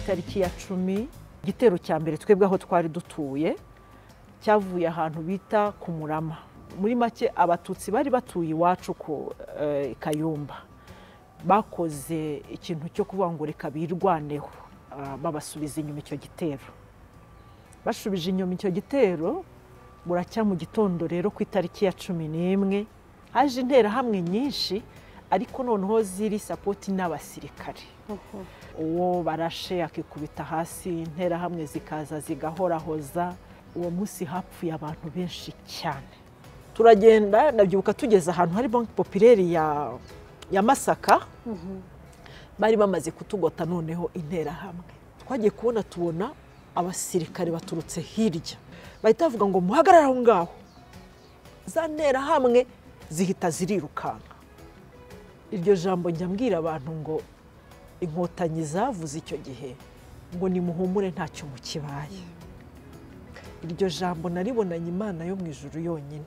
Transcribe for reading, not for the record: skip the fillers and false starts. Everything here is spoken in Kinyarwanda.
itariki ya 10 igitero cya mbere twebwe aho twari dutuye cyavuye ahantu bita ku Murama. Muri make abatutsi bari batuye iwacu ku Kayumba bakoze ikintu cyo kuvuga ngo reka birwaneho, babasubiza inyuma icyo gitero. Bashubije inyuma icyo gitero, buracya mu gitondo rero ku itariki ya 11 haje interahamwe nyinshi, ariko noneho ziri sapoti n'abasirikare. Uwo barashe akikubita hasi, interahamwe zikaza zigahorahoza. Uwo munsi hapfuye abantu benshi cyane. Turagenda, ndabyibuka tugeze ahantu hari banki populaire ya Masaka, bari bamaze kutugota noneho interahamwe. Twagiye tubona abasirikare baturutse hirya, bahita bavuga ngo muhagarare aho ngaho. Za nterahamwe zihita zirirukanka. Iryo jambo njya mbwira abantu ngo inkotanyi zavuze icyo gihe ngo nimuhumure ntacyo mukibaye. Iryo jambo naribonanye Imana yo mu ijuru yonyine.